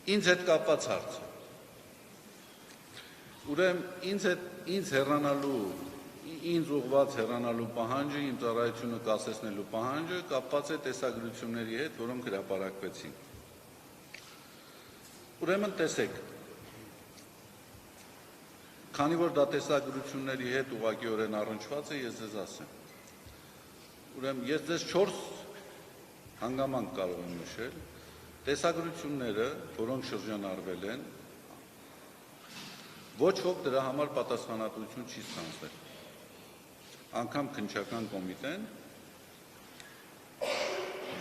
Ինձ հետ կապված հարց է։ Ուրեմն ինձ հեռանալու, ինձ ուղղված հեռանալու պահանջը, իմ ծառայությունը կասեցնելու պահանջը կապված է տեսագրությունների հետ, որոնք հրապարակվեցին։ Ուրեմն տեսեք, քանի որ դա տեսագրությունների հետ ուղղակիորեն առնչված է, ես ձեզ ասեմ։ Ուրեմն ես ձեզ 4 հանգամանք կարող եմ նշել, տեսագրությունները, որոնք շրջանառվել են, ոչ ոք դրա համար պատասխանատվություն չի ստանձնել։ Անգամ քննչական կոմիտեն,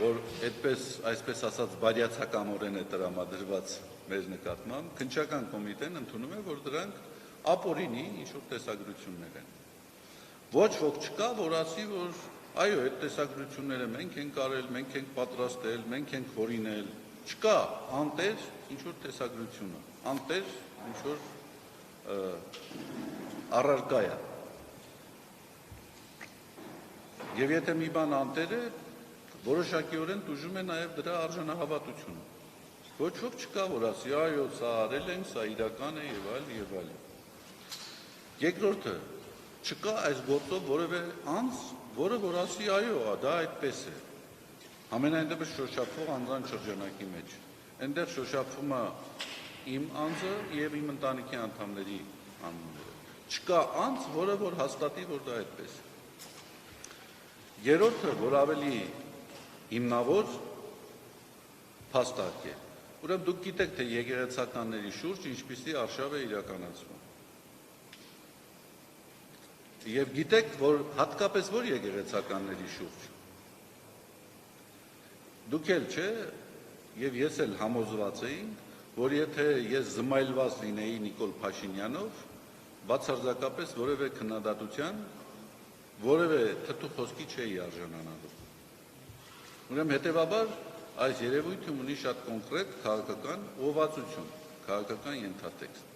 որ այսպես ասած բարյացակամորեն է տրամադրված մեր նկատմամբ, քննչական կոմիտեն ընդունում է, որ դրանք ապօրինի ինչ-որ տեսագրություններ են։ Ոչ ոք չկա, որ ասի, որ այո, այդ տեսագրությունները մենք ենք արել, մենք ենք պատրաստել, մենք ենք հորինել, չկա անտեր ինչ-որ տեսագրությունը, անտեր ինչ-որ առարկա է։ Եվ եթե մի բան անտեր է, որոշակիորեն տուժում է նաև դրա արժանահավատությունը։ Ոչ ոք չկա, որ ասի, այո, սա արել ենք, սա իրական է եւ այլ եւ այլ։ Երկրորդը, չկա այս գործով որևէ անձ, որը որ ասի, այո, դա այդպես է։ Ամենայն դեպս շոշափվող անձանց շրջանակի մեջ։ Այնտեղ շոշափվում է իմ անձը եւ իմ ընտանիքի անդամների անունները։ Չկա անձ, որը որ հաստատի, որ դա այդպես է։ Երրորդը, որ ավելի հիմնավոր փաստարկ է։ Ուրեմն դուք գիտեք, թե եկեղեցականների շուրջ ինչպիսի արշավ է իրականացվում։ Եվ գիտեք, որ հատկապես որ եկեղեցականների շուրջ։ Դուք էլ չէ, եւ ես էլ համոզված էի, որ եթե ես զմայլված լինեի Նիկոլ Փաշինյանով, բացարձակապես որևէ քննադատության, որևէ թթու խոսքի չէի արժանանալու։ Ուրեմն հետեւաբար այս երևույթը ունի շատ կոնկրետ քաղաքական ուղղվածություն, քաղաքական ենթատեքստ։